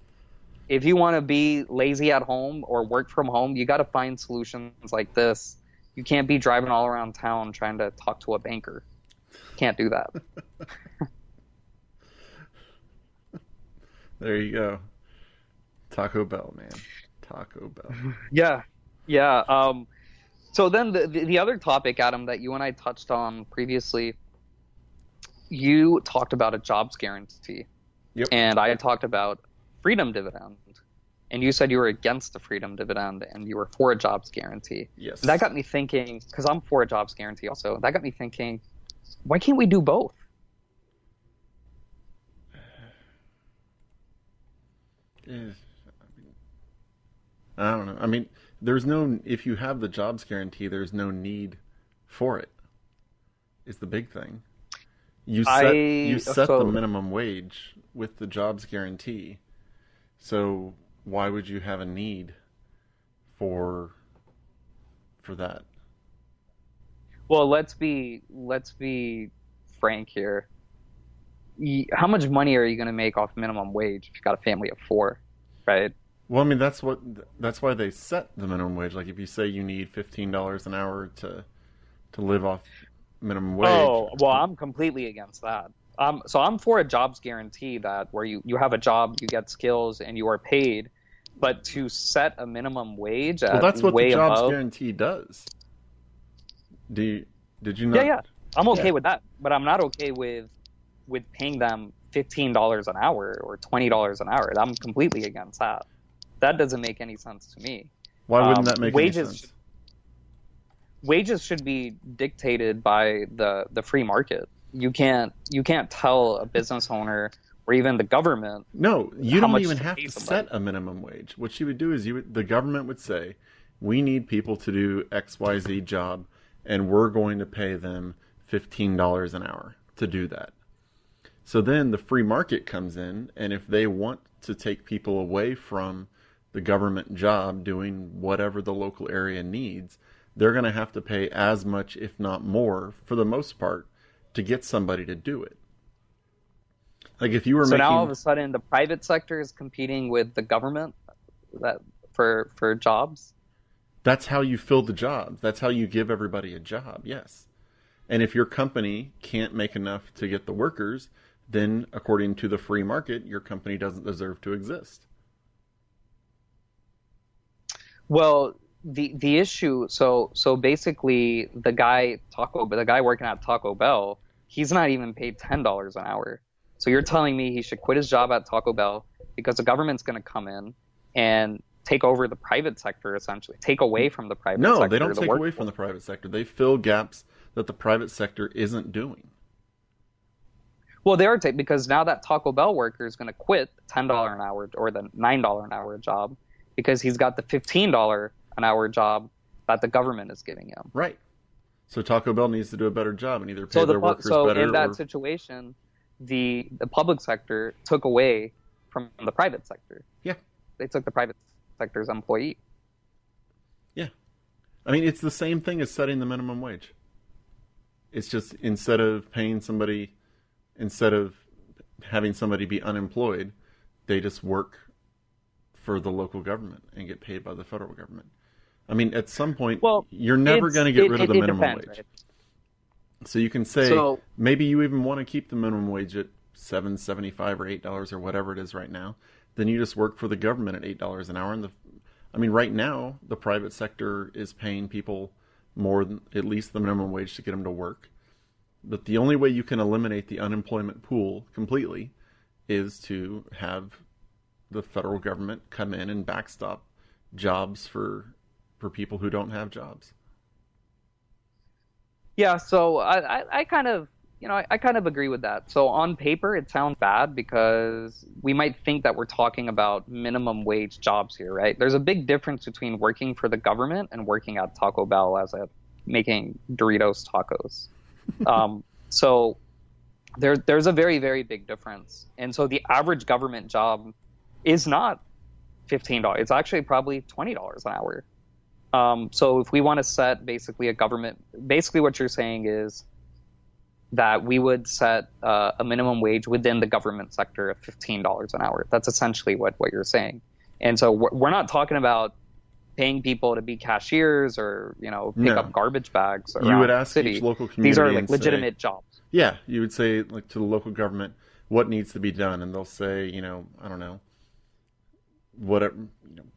If you want to be lazy at home or work from home, you got to find solutions like this. You can't be driving all around town trying to talk to a banker. Can't do that. There you go. Taco Bell, man. Taco Bell. Yeah. So then the other topic, Adam, that you and I touched on previously, you talked about a jobs guarantee. Yep. And I talked about freedom dividend. And you said you were against the freedom dividend and you were for a jobs guarantee. Yes. And that got me thinking, because I'm for a jobs guarantee also, that got me thinking, why can't we do both? I don't know. I mean, if you have the jobs guarantee, there's no need for it. Is the big thing. You set the minimum wage with the jobs guarantee. So why would you have a need for that? Well, let's be frank here. How much money are you going to make off minimum wage if you got a family of 4, right? Well, I mean, that's why they set the minimum wage. Like, if you say you need $15 an hour to live off minimum wage. Oh, well, I'm completely against that. So I'm for a jobs guarantee that where you have a job, you get skills, and you are paid. But to set a minimum wage at that's what way the jobs above, guarantee does. Did you not? Yeah. I'm okay with that, but I'm not okay with paying them $15 an hour or $20 an hour. I'm completely against that. That doesn't make any sense to me. Why wouldn't that make any sense? Wages should be dictated by the free market. You can't tell a business owner or even the government. No, you don't even have to set a minimum wage. What you would do is the government would say, we need people to do XYZ job, and we're going to pay them $15 an hour to do that. So then the free market comes in, and if they want to take people away from the government job doing whatever the local area needs, they're going to have to pay as much, if not more, for the most part, to get somebody to do it. Like if you were now all of a sudden the private sector is competing with the government for jobs. That's how you fill the jobs. That's how you give everybody a job. Yes. And if your company can't make enough to get the workers, then according to the free market, your company doesn't deserve to exist. Well, the issue, so basically the guy working at Taco Bell, he's not even paid $10 an hour. So you're telling me he should quit his job at Taco Bell because the government's going to come in and take over the private sector, essentially take away from the private sector. No, they don't take away from the private sector. They fill gaps that the private sector isn't doing. Well, they are because now that Taco Bell worker is going to quit $10 an hour or the $9 an hour job because he's got the $15 an hour job that the government is giving him. Right. So Taco Bell needs to do a better job and either pay their workers better. So in that situation, the public sector took away from the private sector. Yeah. They took the private sector's employee. Yeah. I mean, it's the same thing as setting the minimum wage. It's just instead of having somebody be unemployed, they just work for the local government and get paid by the federal government. I mean, at some point, you're never going to get rid of the minimum wage. Right? So you can say, maybe you even want to keep the minimum wage at $7.75 or $8 or whatever it is right now. Then you just work for the government at $8 an hour. And right now, the private sector is paying people more than at least the minimum wage to get them to work. But the only way you can eliminate the unemployment pool completely is to have the federal government come in and backstop jobs for people who don't have jobs. Yeah, so I kind of agree with that. So on paper, it sounds bad because we might think that we're talking about minimum wage jobs here, right? There's a big difference between working for the government and working at Taco Bell making Doritos tacos. So there's a very, very big difference. And so the average government job is not $15. It's actually probably $20 an hour. So if we want to set basically basically what you're saying is that we would set a minimum wage within the government sector of $15 an hour. That's essentially what you're saying. And so we're not talking about paying people to be cashiers or, pick up garbage bags around you would ask the city. Each local community. These are like legitimate jobs. Yeah, you would say like to the local government what needs to be done, and they'll say, I don't know, whatever,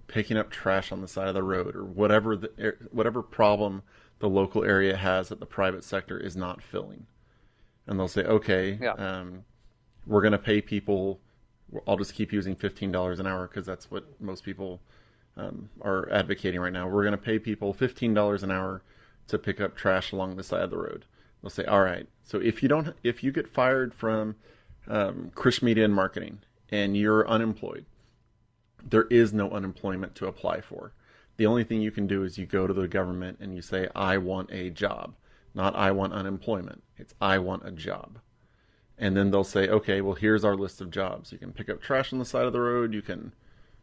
picking up trash on the side of the road or whatever problem the local area has that the private sector is not filling. And they'll say, okay, we're going to pay people. I'll just keep using $15 an hour because that's what most people are advocating right now. We're going to pay people $15 an hour to pick up trash along the side of the road. They'll say, all right, so if you get fired from Krish Media and Marketing and you're unemployed, there is no unemployment to apply for. The only thing you can do is you go to the government and you say, I want a job. Not I want unemployment. It's I want a job. And then they'll say, okay, well, here's our list of jobs. You can pick up trash on the side of the road. You can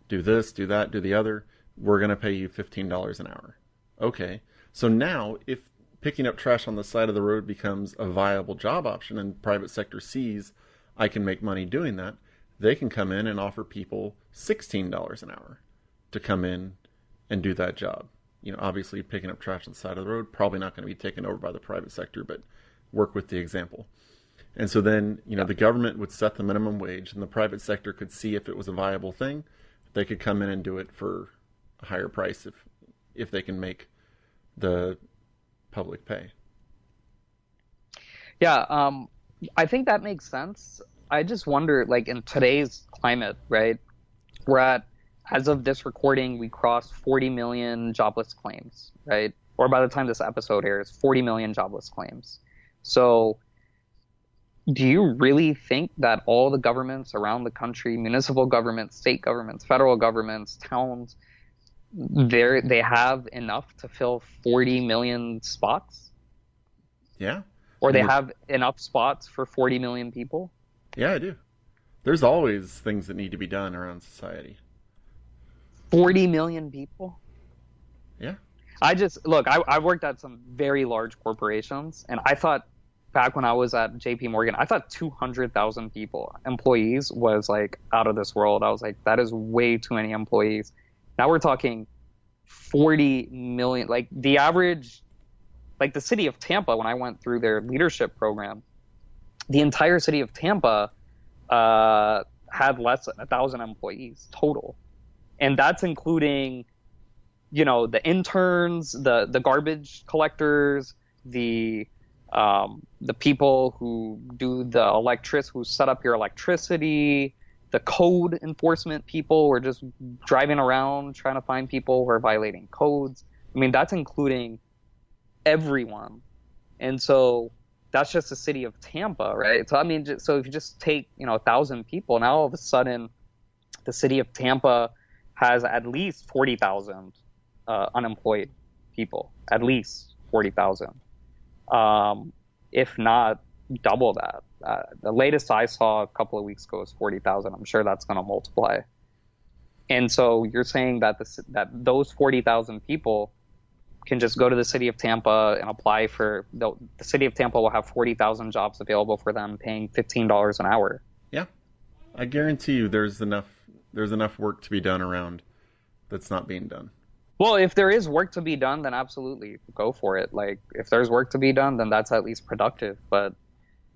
do this, do that, do the other. We're going to pay you $15 an hour. Okay. So now if picking up trash on the side of the road becomes a viable job option and private sector sees I can make money doing that, they can come in and offer people $16 an hour to come in and do that job. Obviously picking up trash on the side of the road, probably not going to be taken over by the private sector, but work with the example. And so then, the government would set the minimum wage and the private sector could see if it was a viable thing. They could come in and do it for a higher price if they can make the public pay. Yeah, I think that makes sense. I just wonder, like in today's climate, right, as of this recording, we crossed 40 million jobless claims, right? Or by the time this episode airs, 40 million jobless claims. So do you really think that all the governments around the country, municipal governments, state governments, federal governments, towns, they have enough to fill 40 million spots? Yeah. Or they have enough spots for 40 million people? Yeah, I do. There's always things that need to be done around society. 40 million people? Yeah. I worked at some very large corporations, and I thought back when I was at JP Morgan, I thought 200,000 employees was like out of this world. I was like, that is way too many employees. Now we're talking 40 million, like the average, like the city of Tampa, when I went through their leadership program, the entire city of Tampa had less than 1,000 employees total. And that's including, the interns, the garbage collectors, the people who do who set up your electricity, the code enforcement people who are just driving around trying to find people who are violating codes. I mean, that's including everyone. And so that's just the city of Tampa, right? So, I mean, so if you just take, 1,000 people, now all of a sudden the city of Tampa has at least 40,000 unemployed people, at least 40,000. If not double that. The latest I saw a couple of weeks ago was 40,000. I'm sure that's going to multiply. And so you're saying that that those 40,000 people can just go to the city of Tampa and apply for the city of Tampa will have 40,000 jobs available for them, paying $15 an hour. Yeah, I guarantee you, there's enough work to be done around that's not being done. Well, if there is work to be done, then absolutely go for it. Like if there's work to be done, then that's at least productive. But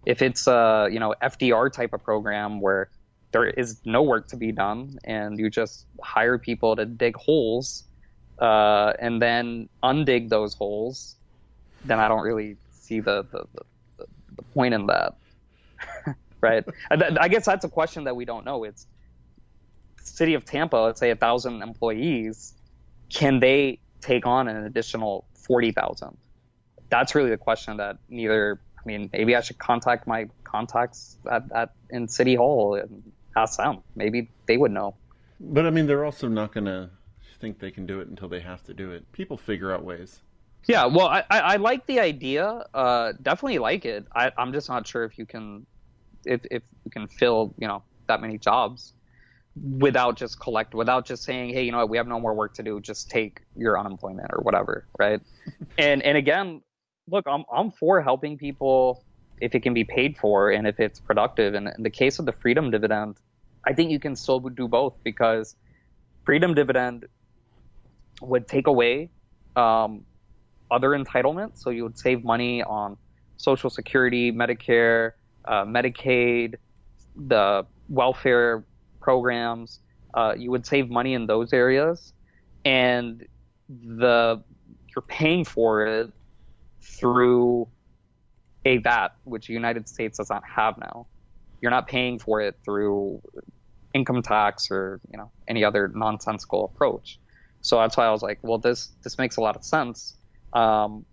if it's a FDR type of program where there is no work to be done and you just hire people to dig holes and then undig those holes, then I don't really see the point in that. Right? I guess that's a question that we don't know. It's city of Tampa, let's say 1,000 employees, can they take on an additional 40,000? That's really the question that maybe I should contact my contacts in City Hall and ask them. Maybe they would know. But I mean, they're also not going to think they can do it until they have to do it. People figure out ways. Yeah, well, I like the idea. Definitely like it. I'm just not sure if you can, if you can fill, that many jobs. without just saying, hey, you know what, we have no more work to do, just take your unemployment or whatever, right? And again, look, I'm for helping people if it can be paid for and if it's productive. And in the case of the freedom dividend, I think you can still do both, because freedom dividend would take away other entitlements. So you would save money on Social Security, Medicare, Medicaid, the welfare programs. You would save money in those areas, and you're paying for it through a VAT, which the United States does not have now. You're not paying for it through income tax or, you know, any other nonsensical approach. So that's why I was like, well, this makes a lot of sense. And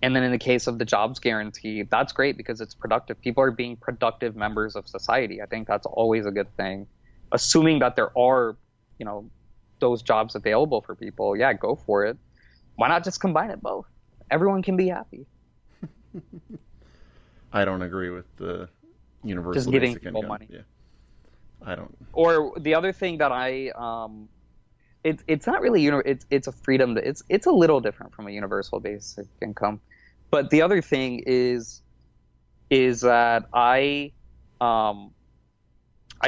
then in the case of the jobs guarantee, that's great because it's productive. People are being productive members of society. I think that's always a good thing. Assuming that there are, you know, those jobs available for people, yeah, go for it. Why not just combine it both? Everyone can be happy. I don't agree with the universal just giving basic people income. money. Yeah, I don't. Or the other thing that it's not really it's a freedom. It's a little different from a universal basic income. But the other thing is that I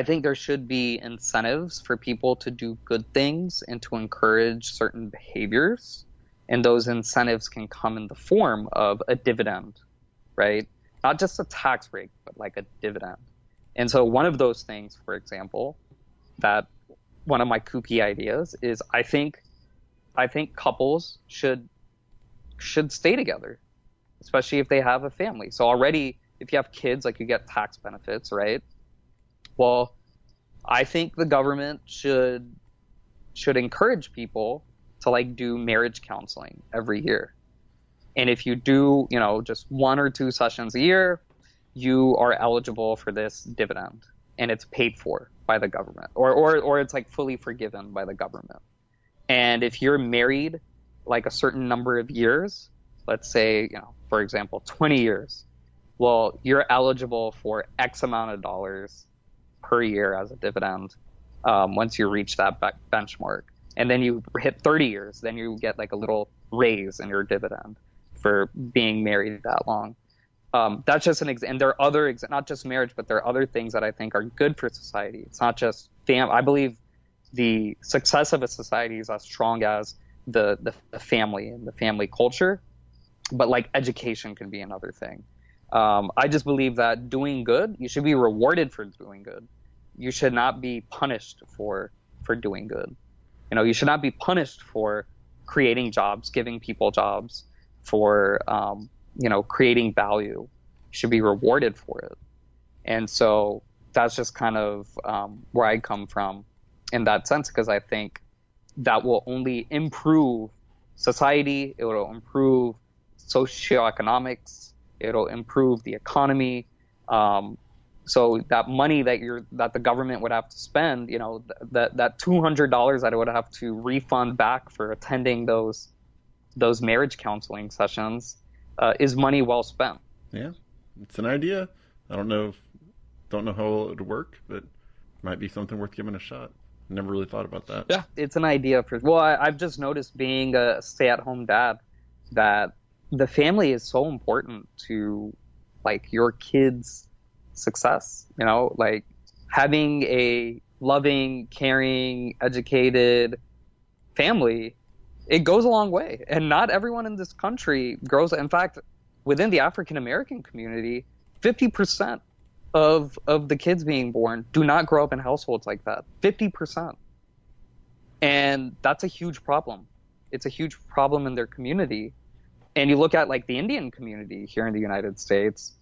think there should be incentives for people to do good things and to encourage certain behaviors. And those incentives can come in the form of a dividend, right? Not just a tax break, but like a dividend. And so one of those things, for example, that one of my kooky ideas is I think couples should stay together, especially if they have a family. So already, if you have kids, like, you get tax benefits, right? Well, I think the government should encourage people to, like, do marriage counseling every year. And if you do, you know, just 1 or 2 sessions a year, you are eligible for this dividend, and it's paid for by the government, or it's like fully forgiven by the government. And if you're married like a certain number of years, let's say, you know, for example, 20 years, well, you're eligible for X amount of dollars per year as a dividend once you reach that benchmark. And then you hit 30 years, then you get like a little raise in your dividend for being married that long. That's just an example. And there are other, not just marriage, but there are other things that I think are good for society. It's not just I believe the success of a society is as strong as the family and the family culture. But like education can be another thing. I just believe that doing good, you should be rewarded for doing good. You should not be punished for doing good. You know, you should not be punished for creating jobs, giving people jobs, for you know, creating value. You should be rewarded for it. And so that's just kind of where I come from in that sense, because I think that will only improve society. It will improve socioeconomics. It'll improve the economy. So that money that the government would have to spend, you know, that $200 that it would have to refund back for attending those marriage counseling sessions is money well spent. Yeah, it's an idea. I don't know how it would work, but it might be something worth giving a shot. Never really thought about that. Yeah, it's an idea I've just noticed, being a stay-at-home dad, that the family is so important to, like, your kids' success. You know, like, having a loving, caring, educated family, it goes a long way. And not everyone in this country grows. In fact, within the African American community, 50% of the kids being born do not grow up in households like that. 50%. And that's a huge problem. It's a huge problem in their community. And you look at, like, the Indian community here in the United States,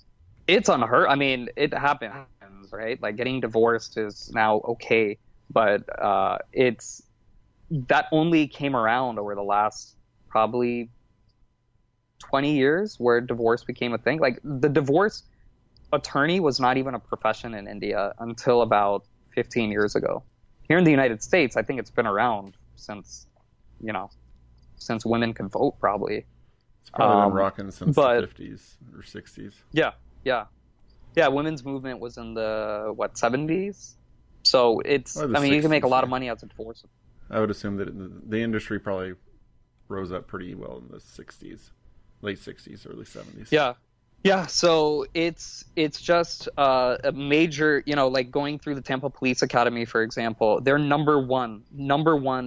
it's unheard. I mean, it happens, right? Like, getting divorced is now okay, but it's that only came around over the last probably 20 years where divorce became a thing. Like, the divorce attorney was not even a profession in India until about 15 years ago. Here in the United States, I think it's been around since women could vote, probably. It's probably been rocking since the 50s or 60s. Yeah. Women's movement was in the 70s. So it's, Or the I mean, you can make a 60s, lot of yeah. money as a divorce. I would assume that the industry probably rose up pretty well in the 60s, late 60s, early 70s. Yeah. Yeah, so it's just a major, like going through the Tampa Police Academy, for example, their number one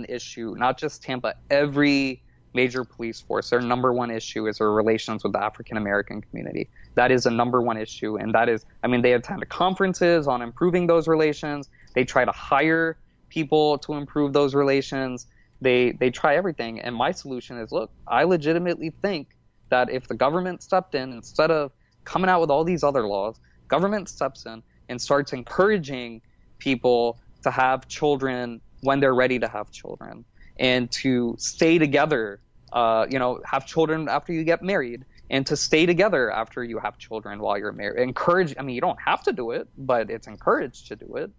issue, not just Tampa, every major police force, their number one issue is their relations with the African American community. That is a number one issue, and that is, I mean, they attend conferences on improving those relations. They try to hire people to improve those relations. They try everything, and my solution is, look, I legitimately think that if the government stepped in, instead of coming out with all these other laws, government steps in and starts encouraging people to have children when they're ready to have children, and to stay together, have children after you get married, and to stay together after you have children while you're married. Encourage, I mean, you don't have to do it, but it's encouraged to do it.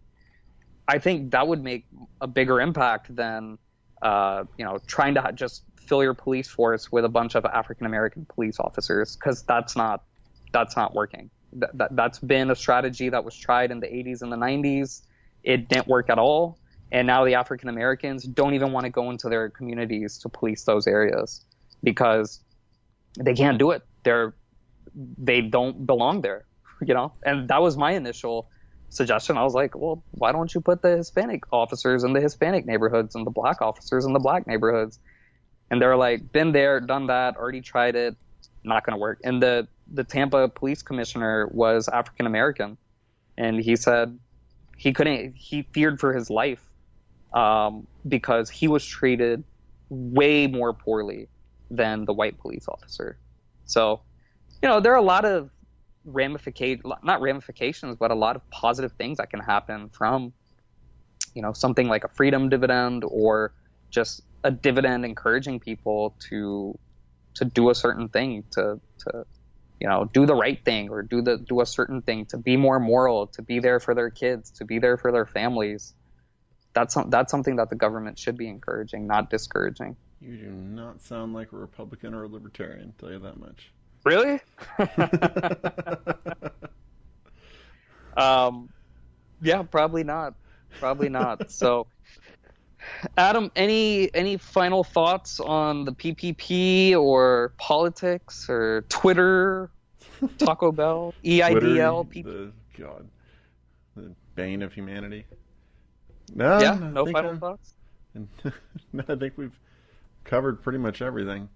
I think that would make a bigger impact than, trying to just fill your police force with a bunch of African American police officers, because that's not working. That's been a strategy that was tried in the 80s and the 90s. It didn't work at all. And now the African Americans don't even want to go into their communities to police those areas because they can't do it. They don't belong there, And that was my initial suggestion. I was like, well, why don't you put the Hispanic officers in the Hispanic neighborhoods and the black officers in the black neighborhoods? And they're like, been there, done that, already tried it, not going to work. And the Tampa police commissioner was African American, and he said he feared for his life because he was treated way more poorly than the white police officer. So, there are a lot of not ramifications, but a lot of positive things that can happen from, something like a freedom dividend, or just a dividend encouraging people to do a certain thing, to do the right thing, or do a certain thing, to be more moral, to be there for their kids, to be there for their families. That's something that the government should be encouraging, not discouraging. You do not sound like a Republican or a Libertarian, I'll tell you that much. Really? Yeah, probably not. So, Adam, any final thoughts on the PPP or politics or Twitter, Taco Bell, EIDL, Twitter, the bane of humanity. No, yeah, no final thoughts. No, I think we've covered pretty much everything,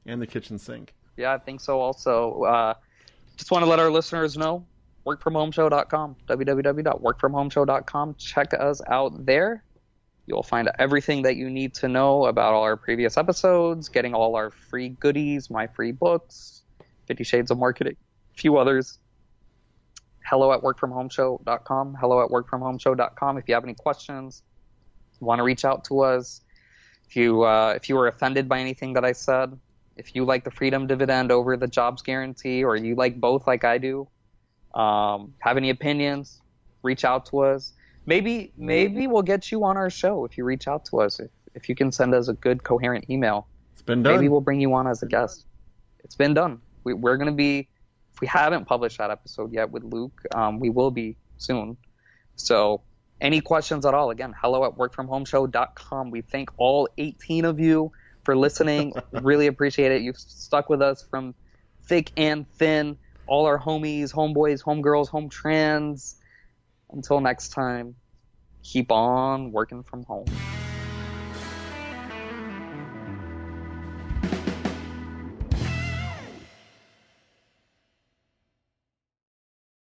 and the kitchen sink. Yeah, I think so. Also, just want to let our listeners know, workfromhomeshow.com, www.workfromhomeshow.com. Check us out there. You'll find everything that you need to know about all our previous episodes, getting all our free goodies, my free books, 50 Shades of Marketing, a few others. hello@workfromhomeshow.com, hello@workfromhomeshow.com. If you have any questions, want to reach out to us. If you were offended by anything that I said, if you like the freedom dividend over the jobs guarantee, or you like both like I do, have any opinions, reach out to us. Maybe we'll get you on our show if you reach out to us. If you can send us a good, coherent email. It's been done. Maybe we'll bring you on as a guest. It's been done. We're going to be, if we haven't published that episode yet with Luke, we will be soon. So any questions at all, again, hello@workfromhomeshow.com. We thank all 18 of you for listening. Really appreciate it. You've stuck with us from thick and thin. All our homies, homeboys, homegirls, home trans. Until next time, keep on working from home.